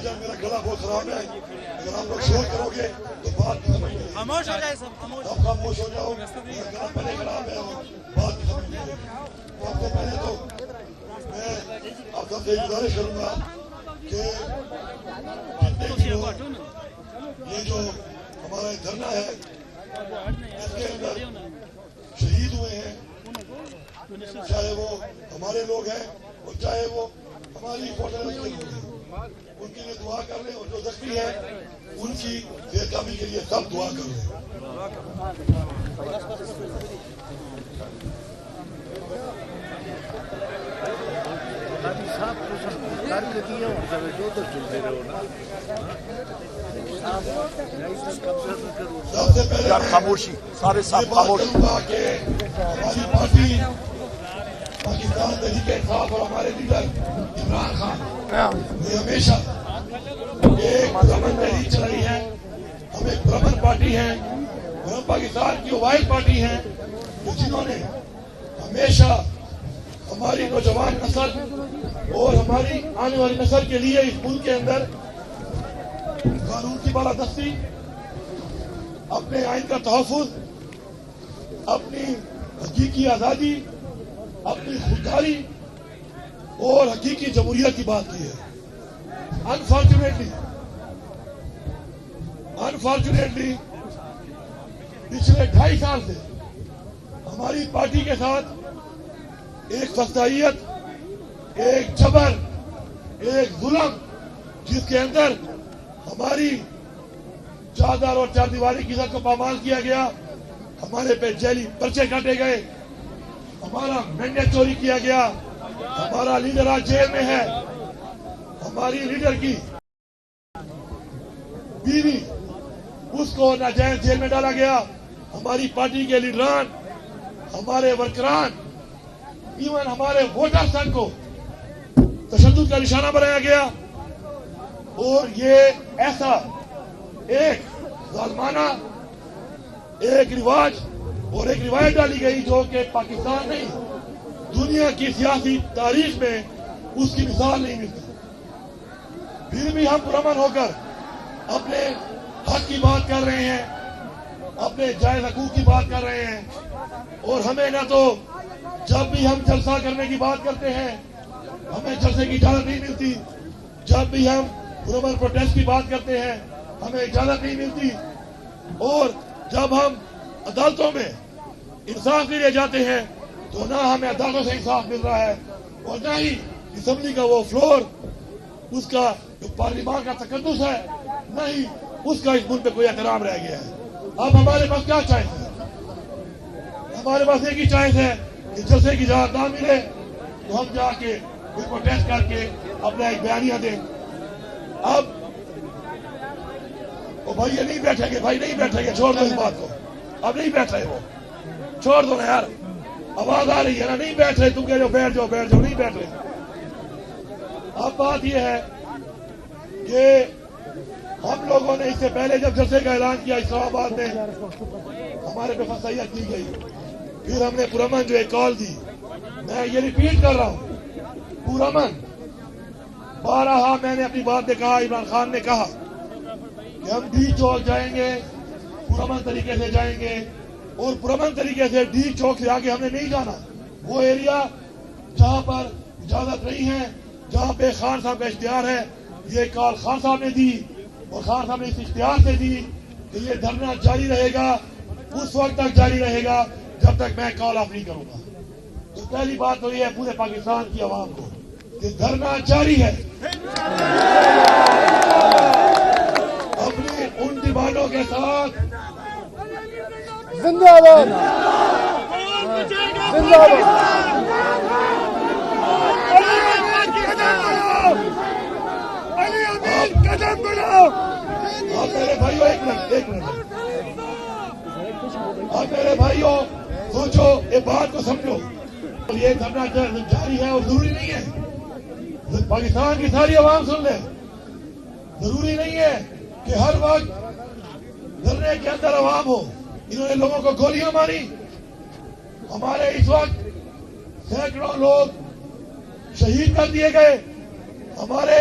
جان میرا گلا بہت خراب ہے، اگر آپ لوگ شور کرو گے تو بات نہیں سمجھ گے. خاموش ہو جائے سب، خاموش. آپ خاموش ہو جاؤ، میرا گلا پہلے خراب ہے اور بات نہیں سمجھ گے. سب سے پہلے تو میں آپ سب سے گزارش کروں گا کہ جتنے بھی لوگ یہ جو ہمارا دھرنا ہے اس کے اندر شہید ہوئے ہیں، چاہے وہ ہمارے لوگ ہیں اور چاہے وہ ہماری فوٹرز کے لوگ ہیں، ان کے لیے دعا کر لیں، اور جو زخمی ہیں ان کی صحت یابی کے لیے سب دعا کر لیں. سب سے پہلے خاموشی، سارے یہ بات کروں گا کہ ہماری پارٹی پاکستان تحریک انصاف اور ہمارے لیڈر عمران خان نے ہمیشہ ایک پرامن تحریک چلائی ہے. ہم ایک پرامن پارٹی ہیں اور ہم پاکستان کی واحد پارٹی ہیں جنہوں نے ہمیشہ ہماری نوجوان نسل اور ہماری آنے والی نسل کے لیے اس ملک کے اندر قانون کی بالادستی، اپنے آئین کا تحفظ، اپنی حقیقی آزادی، اپنی خودداری اور حقیقی جمہوریت کی بات کی ہے. انفارچونیٹلی پچھلے 2.5 سال سے ہماری پارٹی کے ساتھ ایک فسادیت، ایک جبر، ایک ظلم، جس کے اندر ہماری چادر اور چار دیواری کی عزت کو پامال کیا گیا، ہمارے پہ جیلی پرچے کاٹے گئے، ہمارا مینڈیٹ چوری کیا گیا، ہمارا لیڈر آج جیل میں ہے، ہماری لیڈر کی بیوی اس کو ناجائز جیل میں ڈالا گیا، ہماری پارٹی کے لیڈران، ہمارے ورکران، ایون ہمارے ووٹر سنگھ کو تشدد کا نشانہ بنایا گیا. اور یہ ایسا ایک ظالمانہ ایک رواج اور ایک روایت ڈالی گئی جو کہ پاکستان نہیں دنیا کی سیاسی تاریخ میں اس کی مثال نہیں ملتی. پھر بھی ہم پرامن ہو کر اپنے حق کی بات کر رہے ہیں، اپنے جائز حقوق کی بات کر رہے ہیں، اور ہمیں نہ تو جب بھی ہم جلسہ کرنے کی بات کرتے ہیں ہمیں جلسے کی اجازت نہیں ملتی، جب بھی ہم پرامن پروٹیسٹ کی بات کرتے ہیں ہمیں اجازت نہیں ملتی، اور جب ہم عدالتوں میں انصاف کے لیے جاتے ہیں تو نہ ہمیں عدالتوں سے انصاف مل رہا ہے، اور نہ ہی اسمبلی کا وہ فلور، اس کا جو پارلیمان کا تقدس ہے، نہ ہی اس کا اس ملک پہ کوئی احترام رہ گیا ہے. اب ہمارے پاس کیا چائس ہے؟ ہمارے پاس ایک ہی چائس ہے کہ جلسے کی اجازت نہ ملے تو ہم جا کے کوئی پروٹیسٹ کر کے اپنا ایک بیانیہ دیں. اب وہ بھائی یہ نہیں بیٹھیں گے، بھائی نہیں بیٹھیں گے، چھوڑ دو اس بات کو، اب نہیں بیٹھ رہے، وہ چھوڑ دو نا یار، آواز آ رہی ہے نا، نہیں بیٹھ رہے، تم کہہ رہے بیٹھ جاؤ بیٹھ جاؤ، نہیں بیٹھ رہے. اب بات یہ ہے کہ ہم لوگوں نے اس سے پہلے جب جلسے کا اعلان کیا اسلام آباد میں ہمارے پہ فسائیت کی گئی، پھر ہم نے پرامن جو ایک کال دی، میں یہ ریپیٹ کر رہا ہوں، پرامن بارہا میں نے اپنی بات میں کہا، عمران خان نے کہا کہ ہم ڈی چوک جائیں گے، پرامن طریقے سے جائیں گے، اور پرامن طریقے سے ڈی چوک سے آگے ہم نے نہیں جانا. وہ ایریا جہاں پر اجازت نہیں ہے، جہاں پہ خان صاحب کا اشتہار ہے، یہ کال خان صاحب نے دی، اور خان صاحب نے اس اشتہار سے دی کہ یہ دھرنا جاری رہے گا، اس وقت تک جاری رہے گا جب تک میں کال آف نہیں کروں گا. تو پہلی بات تو یہ ہے پورے پاکستان کی عوام کو کہ دھرنا جاری ہے. اپنی ان ڈیمانڈوں کے ساتھ زندہ باد، زندہ باد. آپ میرے بھائیوں ایک منٹ آپ میرے بھائیوں سوچو، یہ بات کو سمجھو، یہ دھرنا جاری ہے اور ضروری نہیں ہے پاکستان کی ساری عوام سن لے، ضروری نہیں ہے کہ ہر وقت دھرنے کے اندر عوام ہو. انہوں نے لوگوں کو گولیاں ماری، ہمارے اس وقت سینکڑوں لوگ شہید کر دیے گئے، ہمارے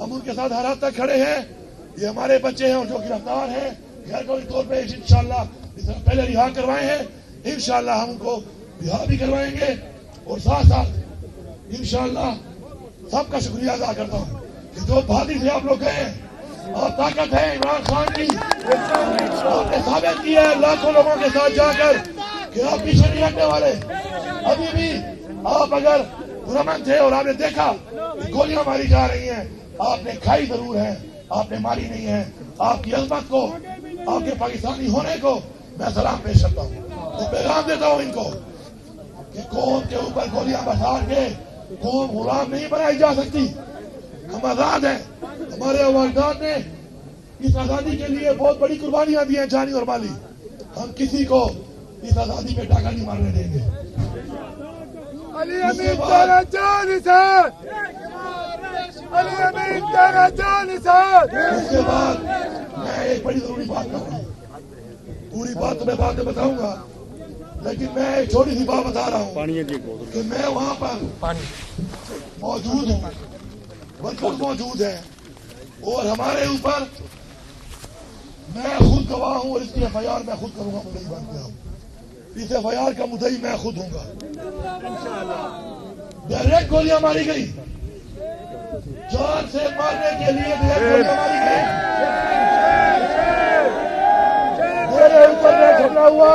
ہم ان کے ساتھ ہر حد تک کھڑے ہیں. یہ ہمارے بچے ہیں اور جو گرفتار ہیں غیر قانونی طور پہ انشاءاللہ اس طرح پہلے رہا کروائے ہیں, انشاءاللہ ہم ان کو رہا بھی کروائیں گے. اور ساتھ ساتھ انشاءاللہ سب کا شکریہ ادا کرتا ہوں کہ جو بہادری سے آپ لوگ گئے ہیں اور طاقت ہے عمران خان کی, آپ نے ثابت کیا ہے لاکھوں لوگوں کے ساتھ جا کر کہ آپ پیچھے نہیں ہٹنے والے. ابھی بھی آپ اگر پرامن تھے اور آپ نے دیکھا کہ گولیاں ماری جا رہی ہیں, آپ نے کھائی ضرور ہے, آپ نے ماری نہیں ہے. آپ کی عظمت کو, آپ کے پاکستانی ہونے کو میں سلام پیش کرتا ہوں. تو پیغام دیتا ہوں ان کو کہ قوم کے اوپر گولیاں برسا کے قوم غلام نہیں بنائی جا سکتی. ہم آزاد ہیں. ہمارے والدین نے اس آزادی کے لیے بہت بڑی قربانیاں دی ہیں, جانی اور مالی. ہم کسی کو اس آزادی پہ ڈاکہ نہیں مارنے دیں گے. علی امین تیرا جان ساتھ, علی امین تیرا جان ساتھ. اس کے بعد میں ایک بڑی ضروری بات کروں گا, پوری بات تو میں بعد میں بتاؤں گا, لیکن میں ایک چھوٹی سی بات بتا رہا ہوں کہ میں وہاں پر موجود ہوں, ورکر موجود ہیں, اور ہمارے اوپر میں خود گواہ ہوں, اور اس کی ایف آئی آر میں خود کروں گا. مدعی بن گیا ہوں. اس ایف آئی آر کا مدعی میں خود ہوں گا. ڈائریکٹ گولیاں ماری گئی, جان سے مارنے کے لیے ڈائریکٹ گولیاں ماری گئی. میرے اوپر ریٹ حملہ ہوا,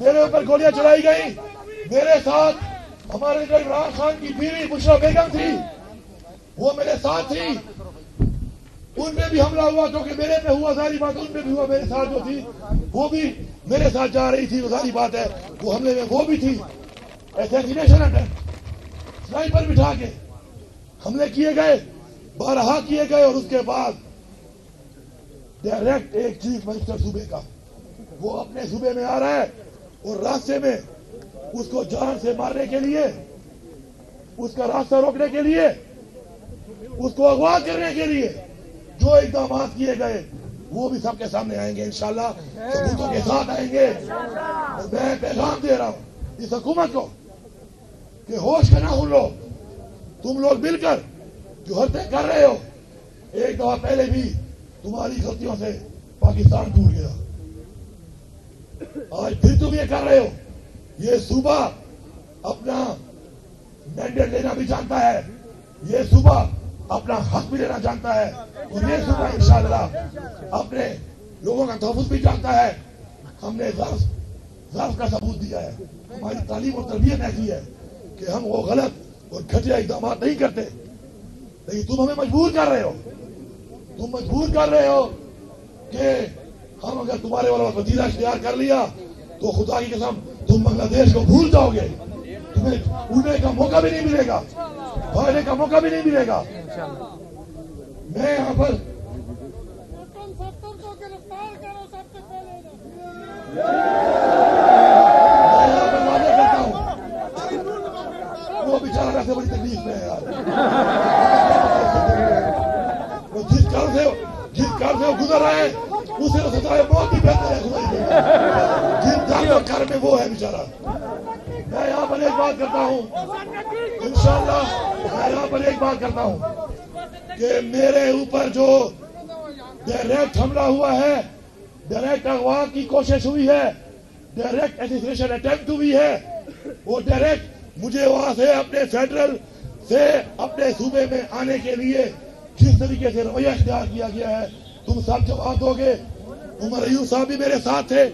میرے اوپر گولیاں چلائی گئی. میرے ساتھ ہمارے جو عمران خان کی بیوی بشرا بیگم تھی وہ میرے ساتھ تھی, ان پہ بھی حملہ ہوا. کیونکہ میرے پہ ہوا, ظاہری بات ان پہ بھی ہوا. میرے ساتھ جو تھی وہ بھی میرے ساتھ جا رہی تھی, ظاہری بات ہے وہ حملے میں وہ بھی تھی. اسیسینیشن اٹیمپٹ, سنائپر بٹھا کے حملے کیے گئے, بارہا کیے گئے. اور اس کے بعد ڈائریکٹ ایک چیف منسٹر صوبے کا, وہ اپنے صوبے میں آ رہا ہے, اور راستے میں اس کو جان سے مارنے کے لیے, اس کا راستہ روکنے کے لیے, اس کو اغوا کرنے کے لیے جو اقدامات کیے گئے وہ بھی سب کے سامنے آئیں گے انشاءاللہ, ثبوتوں کے ساتھ آئیں گے. اور میں پیغام دے رہا ہوں اس حکومت کو کہ ہوش میں نہ بھولو. تم لوگ مل کر جو حرکتیں کر رہے ہو, ایک دفعہ پہلے بھی تمہاری غلطیوں سے پاکستان ٹوٹ گیا, آج پھر تم یہ کر رہے ہو. یہ صوبہ اپنا مینڈیٹ لینا بھی جانتا ہے, یہ صوبہ اپنا حق بھی لینا جانتا ہے, اور یہ صوبہ انشاءاللہ اپنے لوگوں کا تحفظ بھی جانتا ہے. ہم نے ضعف کا ثبوت دیا ہے. ہماری تعلیم اور تربیت ایسی ہے کہ ہم وہ غلط اور گھٹیا اقدامات نہیں کرتے. لیکن تم ہمیں مجبور کر رہے ہو, تم مجبور کر رہے ہو کہ ہم اگر تمہارے والا وزیرہ اختیار کر لیا تو خدا کی قسم تم بنگلہ دیش کو بھول جاؤ گے. تمہیں اڑنے کا موقع بھی نہیں ملے گا, بھاگنے کا موقع بھی نہیں ملے گا. میں یہاں پر کو گرفتار کرو سب سے پہلے. واضح کرتا ہوں, وہ بیچارہ ویسے بڑی تکلیف میں ہے یار. وہ جس کار سے وہ گزر رہا ہے اسے تو سزائے موت بھی بہتر ہے. جس گھر میں وہ ہے بیچارہ. میں یہاں پر ایک بات کرتا ہوں انشاءاللہ, میں یہاں پر ایک بات کرتا ہوں کہ میرے اوپر جو ڈائریکٹ حملہ ہوا ہے, ڈائریکٹ اغوا کی کوشش ہوئی ہے, ڈائریکٹ اسیسینیشن اٹیمپٹ ہوئی ہے, وہ ڈائریکٹ مجھے وہاں سے اپنے فیڈرل سے اپنے صوبے میں آنے کے لیے جس طریقے سے رویہ اختیار کیا گیا ہے, تم سب جواب دو گے. عمر ایوب صاحب بھی میرے ساتھ تھے,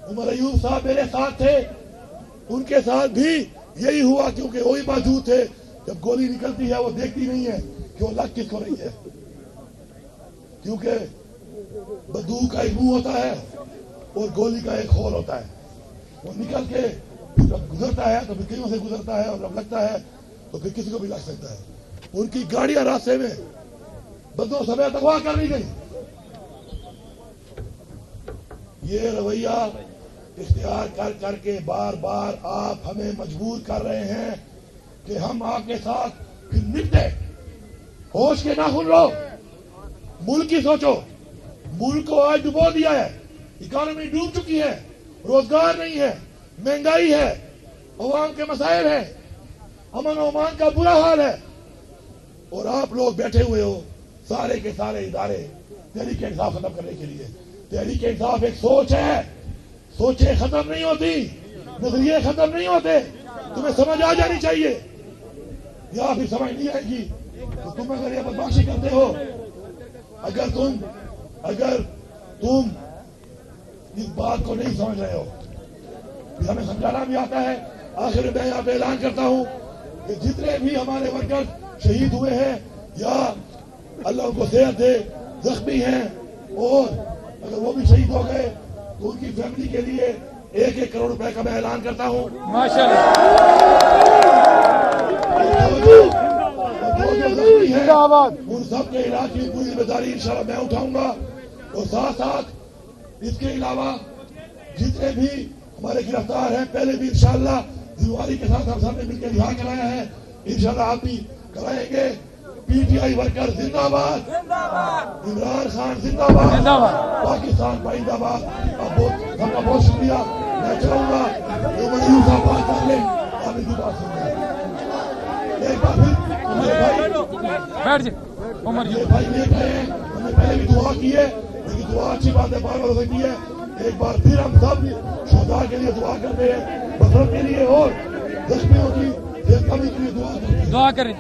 عمر ایوب صاحب میرے ساتھ تھے, ان کے ساتھ بھی یہی ہوا کیونکہ وہی موجود تھے. جب گولی نکلتی ہے وہ دیکھتی نہیں ہے کہ وہ لگ کس کو رہی ہے, کیونکہ بندوق کا ایک منہ ہوتا ہے اور گولی کا ایک ہول ہوتا ہے. وہ نکل کے جب گزرتا ہے تو کہیں سے گزرتا ہے, اور جب لگتا ہے تو پھر کسی کو بھی لگ سکتا ہے. ان کی گاڑیاں راستے میں بندوں سمیت اغوا کر لی گئی. یہ رویہ اختیار کر کر کے بار بار آپ ہمیں مجبور کر رہے ہیں کہ ہم آپ کے ساتھ پھر نپٹے. ہوش کے ناخن لو, ملک کی سوچو. ملک کو آج ڈبو دیا ہے, اکانومی ڈوب چکی ہے, روزگار نہیں ہے, مہنگائی ہے, عوام کے مسائل ہیں, امن و امان کا برا حال ہے, اور آپ لوگ بیٹھے ہوئے ہو سارے کے سارے ادارے تحریک انصاف ختم کرنے کے لیے. تحریک انصاف ایک سوچ ہے, سوچیں ختم نہیں ہوتی, نظریے ختم نہیں ہوتے. تمہیں سمجھ آ جانی چاہیے, یا پھر سمجھ نہیں آئے گی تو تم اگر یہ بدماشی کرتے ہو, اگر تم اس بات کو نہیں سمجھ رہے ہو, پھر ہمیں سمجھانا بھی آتا ہے. آخر میں یہاں پہ اعلان کرتا ہوں کہ جتنے بھی ہمارے ورکر شہید ہوئے ہیں یا اللہ ان کو صحت دے زخمی ہیں, اور اگر وہ بھی شہید ہو گئے تو ان کی فیملی کے لیے 1-1 کروڑ روپے کا میں اعلان کرتا ہوں. ماشاءاللہ ان سب کے علاج کی پوری ذمہ داری انشاءاللہ میں اٹھاؤں گا. اور ساتھ ساتھ اس کے علاوہ جتنے بھی ہمارے گرفتار ہیں پہلے بھی انشاءاللہ ذمہ کے ساتھ ہم سب نے مل کے رہا کرایا ہے, انشاءاللہ آپ بھی کرائیں گے. پی ٹی آئی ورکر زندہ باد, عمران خان زندہ باد, پاکستان پائندہ باد. اب سب کا بہت شکریہ. میں چاہوں گا جو مریض صاحب بات کر لیں, آپ ان کی بات سن لیں. ایک بار پھر یہ بھائی لے گئے ہیں, ہم نے پہلے بھی دعا کی ہے, لیکن دعا اچھی بات ہے, بار بار ہو سکتی ہے. ایک بار پھر ہم سب شہداء کے لیے دعا کرتے ہیں, بکروں کے لیے اور زخمیوں کی صحت کمی کے لیے دعا کرتے ہیں. دعا کریں.